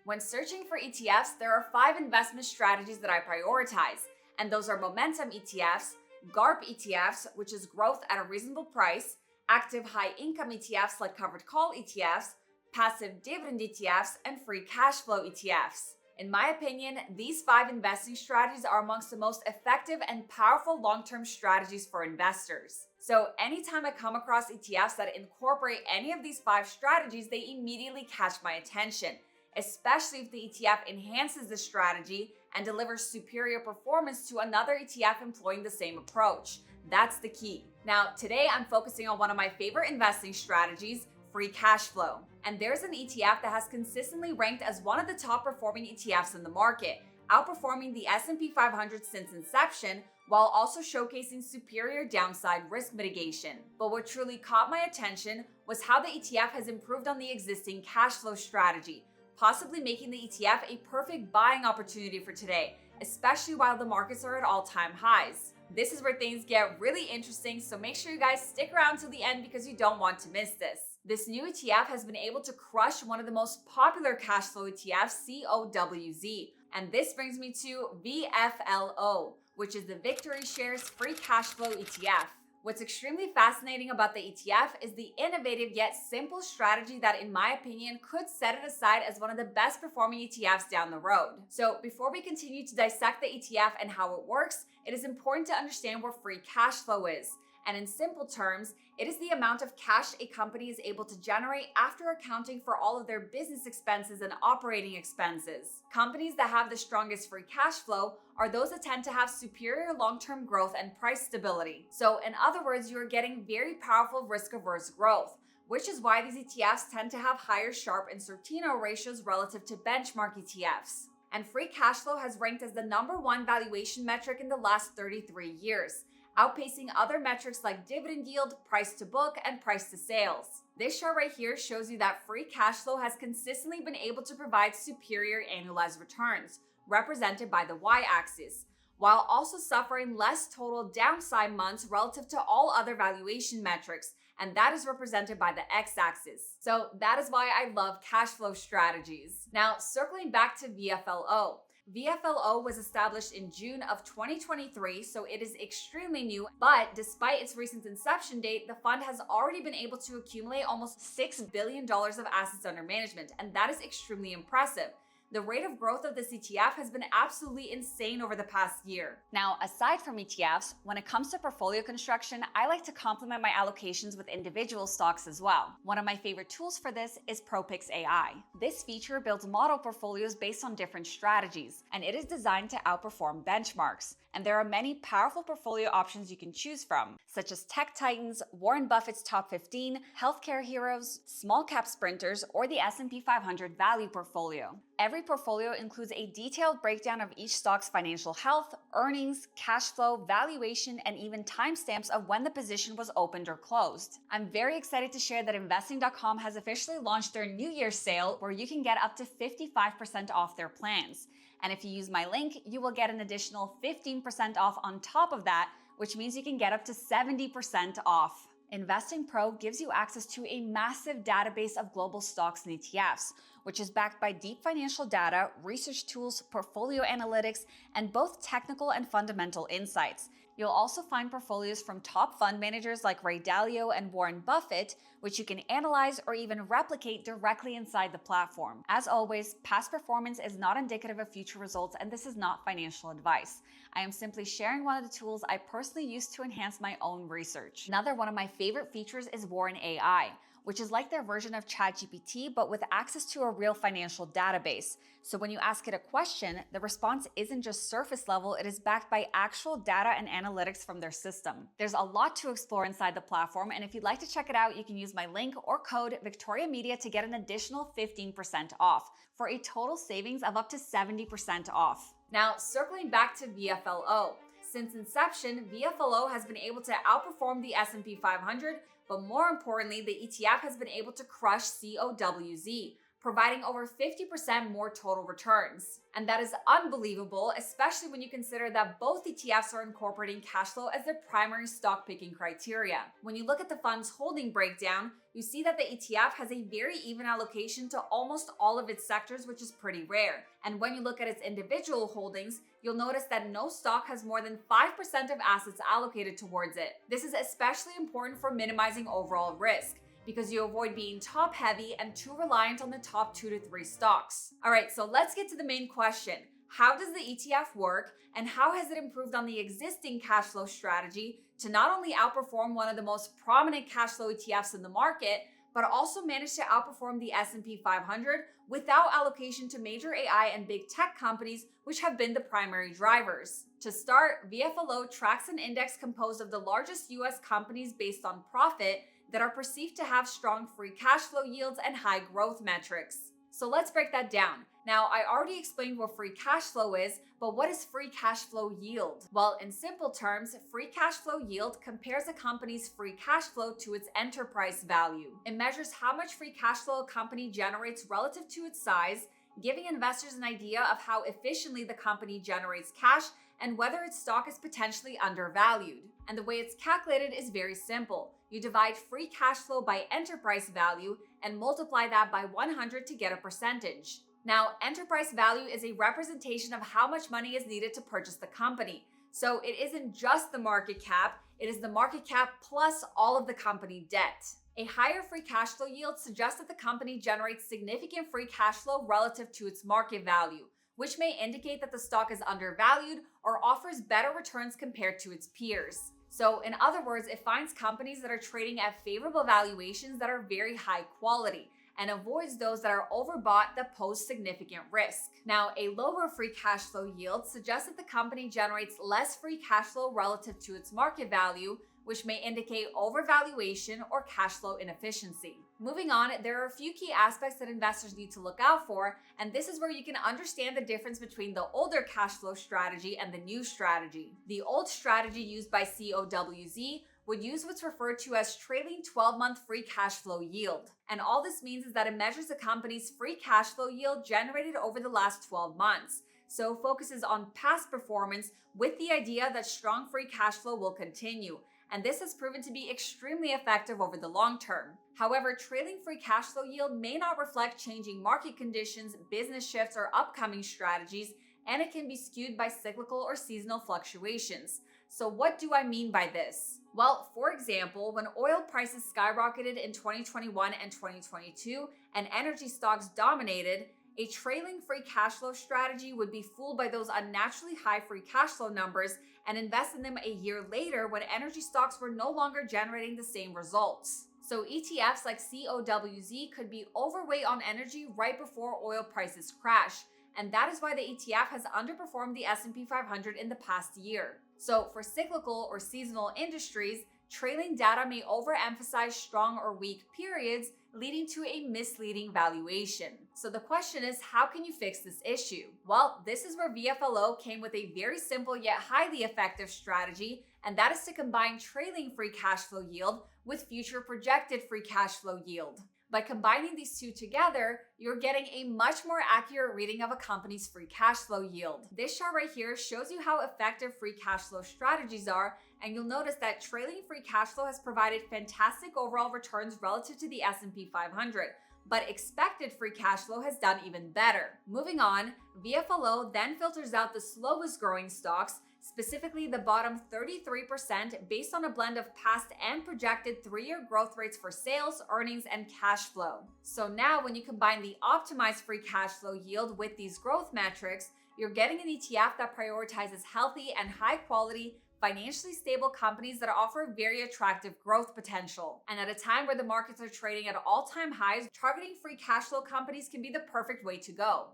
When searching for ETFs, there are 5 investment strategies that I prioritize, and those are momentum ETFs, GARP ETFs, which is growth at a reasonable price, active high income ETFs like covered call ETFs, passive dividend ETFs, and free cash flow ETFs. In my opinion, these 5 investing strategies are amongst the most effective and powerful long-term strategies for investors. So anytime I come across ETFs that incorporate any of these 5 strategies, they immediately catch my attention, especially if the ETF enhances the strategy and delivers superior performance to another ETF employing the same approach. That's the key. Now, today I'm focusing on one of my favorite investing strategies, free cash flow. And there's an ETF that has consistently ranked as one of the top performing ETFs in the market, outperforming the S&P 500 since inception, while also showcasing superior downside risk mitigation. But what truly caught my attention was how the ETF has improved on the existing cash flow strategy, possibly making the ETF a perfect buying opportunity for today, especially while the markets are at all-time highs. This is where things get really interesting, so make sure you guys stick around till the end because you don't want to miss this. This new ETF has been able to crush one of the most popular cash flow ETFs, COWZ. And this brings me to VFLO, which is the VictoryShares Free Cash Flow ETF. What's extremely fascinating about the ETF is the innovative yet simple strategy that, in my opinion, could set it aside as one of the best performing ETFs down the road. So before we continue to dissect the ETF and how it works, it is important to understand what free cash flow is. And in simple terms, it is the amount of cash a company is able to generate after accounting for all of their business expenses and operating expenses. Companies that have the strongest free cash flow are those that tend to have superior long-term growth and price stability. So in other words, you're getting very powerful risk-averse growth, which is why these ETFs tend to have higher Sharpe and Sortino ratios relative to benchmark ETFs. And free cash flow has ranked as the #1 valuation metric in the last 33 years, outpacing other metrics like dividend yield, price to book, and price to sales. This chart right here shows you that free cash flow has consistently been able to provide superior annualized returns, represented by the y-axis, while also suffering less total downside months relative to all other valuation metrics, and that is represented by the x-axis. So that is why I love cash flow strategies. Now, circling back to VFLO. VFLO was established in June of 2023, so it is extremely new, but despite its recent inception date, the fund has already been able to accumulate almost $6 billion of assets under management, and that is extremely impressive. The rate of growth of this ETF has been absolutely insane over the past year. Now, aside from ETFs, when it comes to portfolio construction, I like to complement my allocations with individual stocks as well. One of my favorite tools for this is ProPicks AI. This feature builds model portfolios based on different strategies, and it is designed to outperform benchmarks. And there are many powerful portfolio options you can choose from, such as tech titans, Warren Buffett's top 15, healthcare heroes, small cap sprinters, or the S&P 500 value portfolio. Every portfolio includes a detailed breakdown of each stock's financial health, earnings, cash flow, valuation, and even timestamps of when the position was opened or closed. I'm very excited to share that investing.com has officially launched their New Year's sale where you can get up to 55% off their plans. And if you use my link, you will get an additional 15% off on top of that, which means you can get up to 70% off. InvestingPro gives you access to a massive database of global stocks and ETFs, which is backed by deep financial data, research tools, portfolio analytics, and both technical and fundamental insights. You'll also find portfolios from top fund managers like Ray Dalio and Warren Buffett, which you can analyze or even replicate directly inside the platform. As always, past performance is not indicative of future results, and this is not financial advice. I am simply sharing one of the tools I personally use to enhance my own research. Another one of my favorite features is Warren AI, which is like their version of ChatGPT, but with access to a real financial database. So when you ask it a question, the response isn't just surface level, it is backed by actual data and analytics from their system. There's a lot to explore inside the platform, and if you'd like to check it out, you can use my link or code VictoriaMedia to get an additional 15% off, for a total savings of up to 70% off. Now, circling back to VFLO. Since inception, VFLO has been able to outperform the S&P 500, but more importantly, the ETF has been able to crush COWZ, providing over 50% more total returns. And that is unbelievable, especially when you consider that both ETFs are incorporating cash flow as their primary stock picking criteria. When you look at the fund's holding breakdown, you see that the ETF has a very even allocation to almost all of its sectors, which is pretty rare. And when you look at its individual holdings, you'll notice that no stock has more than 5% of assets allocated towards it. This is especially important for minimizing overall risk, because you avoid being top heavy and too reliant on the top 2 to 3 stocks. All right, so let's get to the main question. How does the ETF work, and how has it improved on the existing cash flow strategy to not only outperform one of the most prominent cash flow ETFs in the market, but also manage to outperform the S&P 500 without allocation to major AI and big tech companies, which have been the primary drivers? To start, VFLO tracks an index composed of the largest US companies based on profit that are perceived to have strong free cash flow yields and high growth metrics. So let's break that down. Now, I already explained what free cash flow is, but what is free cash flow yield? Well, in simple terms, free cash flow yield compares a company's free cash flow to its enterprise value. It measures how much free cash flow a company generates relative to its size, giving investors an idea of how efficiently the company generates cash and whether its stock is potentially undervalued. And the way it's calculated is very simple. You divide free cash flow by enterprise value and multiply that by 100 to get a percentage. Now, enterprise value is a representation of how much money is needed to purchase the company. So it isn't just the market cap, it is the market cap plus all of the company debt. A higher free cash flow yield suggests that the company generates significant free cash flow relative to its market value, which may indicate that the stock is undervalued or offers better returns compared to its peers. So in other words, it finds companies that are trading at favorable valuations that are very high quality and avoids those that are overbought that pose significant risk. Now, a lower free cash flow yield suggests that the company generates less free cash flow relative to its market value, which may indicate overvaluation or cash flow inefficiency. Moving on, there are a few key aspects that investors need to look out for, and this is where you can understand the difference between the older cash flow strategy and the new strategy. The old strategy used by COWZ would use what's referred to as trailing 12-month free cash flow yield. And all this means is that it measures a company's free cash flow yield generated over the last 12 months. So focuses on past performance with the idea that strong free cash flow will continue. And this has proven to be extremely effective over the long term. However, trailing free cash flow yield may not reflect changing market conditions, business shifts, or upcoming strategies, and it can be skewed by cyclical or seasonal fluctuations. So what do I mean by this? Well, for example, when oil prices skyrocketed in 2021 and 2022 and energy stocks dominated, a trailing free cash flow strategy would be fooled by those unnaturally high free cash flow numbers and invest in them a year later when energy stocks were no longer generating the same results. So ETFs like COWZ could be overweight on energy right before oil prices crash, and that is why the ETF has underperformed the S&P 500 in the past year. So for cyclical or seasonal industries, trailing data may overemphasize strong or weak periods, leading to a misleading valuation. So the question is, how can you fix this issue? Well, this is where VFLO came with a very simple yet highly effective strategy, and that is to combine trailing free cash flow yield with future projected free cash flow yield. By combining these two together, you're getting a much more accurate reading of a company's free cash flow yield. This chart right here shows you how effective free cash flow strategies are, and you'll notice that trailing free cash flow has provided fantastic overall returns relative to the S&P 500, but expected free cash flow has done even better. Moving on, VFLO then filters out the slowest growing stocks, specifically the bottom 33%, based on a blend of past and projected 3-year growth rates for sales, earnings, and cash flow. So now when you combine the optimized free cash flow yield with these growth metrics, you're getting an ETF that prioritizes healthy and high quality, financially stable companies that offer very attractive growth potential. And at a time where the markets are trading at all-time highs, targeting free cash flow companies can be the perfect way to go.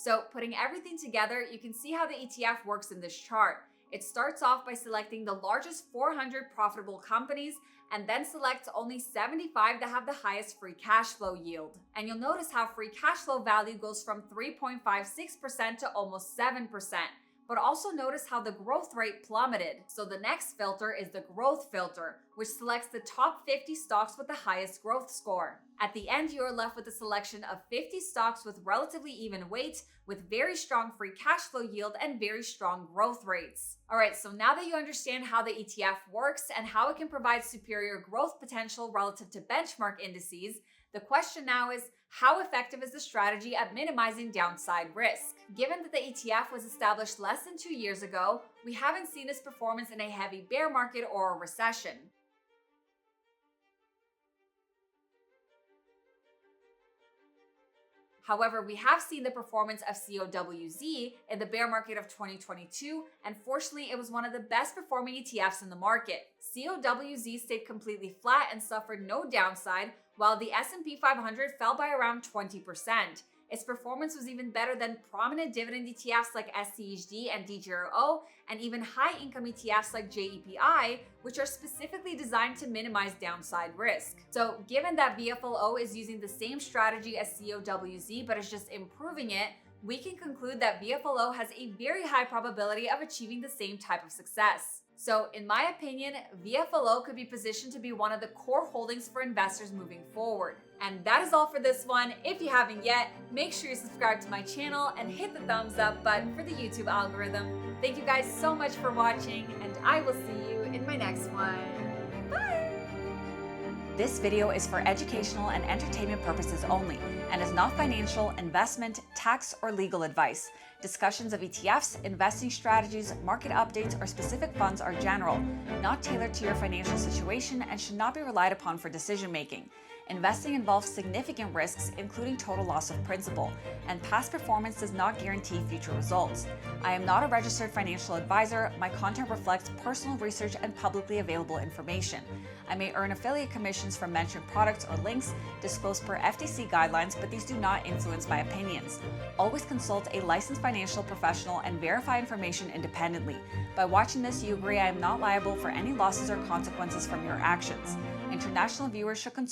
So putting everything together, you can see how the ETF works in this chart. It starts off by selecting the largest 400 profitable companies and then selects only 75 that have the highest free cash flow yield. And you'll notice how free cash flow value goes from 3.56% to almost 7%. But also notice how the growth rate plummeted. So the next filter is the growth filter, which selects the top 50 stocks with the highest growth score. At the end, you are left with a selection of 50 stocks with relatively even weight, with very strong free cash flow yield and very strong growth rates. All right, so now that you understand how the ETF works and how it can provide superior growth potential relative to benchmark indices, the question now is, how effective is the strategy at minimizing downside risk? Given that the ETF was established less than 2 years ago, we haven't seen its performance in a heavy bear market or a recession. However, we have seen the performance of COWZ in the bear market of 2022, and fortunately, it was one of the best performing ETFs in the market. COWZ stayed completely flat and suffered no downside, while the S&P500 fell by around 20%. Its performance was even better than prominent dividend ETFs like SCHD and DGRO, and even high-income ETFs like JEPI, which are specifically designed to minimize downside risk. So given that VFLO is using the same strategy as COWZ but is just improving it, we can conclude that VFLO has a very high probability of achieving the same type of success. So in my opinion, VFLO could be positioned to be one of the core holdings for investors moving forward. And that is all for this one. If you haven't yet, make sure you subscribe to my channel and hit the thumbs up button for the YouTube algorithm. Thank you guys so much for watching, and I will see you in my next one. Bye! This video is for educational and entertainment purposes only and is not financial, investment, tax, or legal advice. Discussions of ETFs, investing strategies, market updates, or specific funds are general, not tailored to your financial situation, and should not be relied upon for decision making. Investing involves significant risks, including total loss of principal, and past performance does not guarantee future results. I am not a registered financial advisor. My content reflects personal research and publicly available information. I may earn affiliate commissions from mentioned products or links disclosed per FTC guidelines, but these do not influence my opinions. Always consult a licensed financial professional and verify information independently. By watching this, you agree I am not liable for any losses or consequences from your actions. International viewers should consult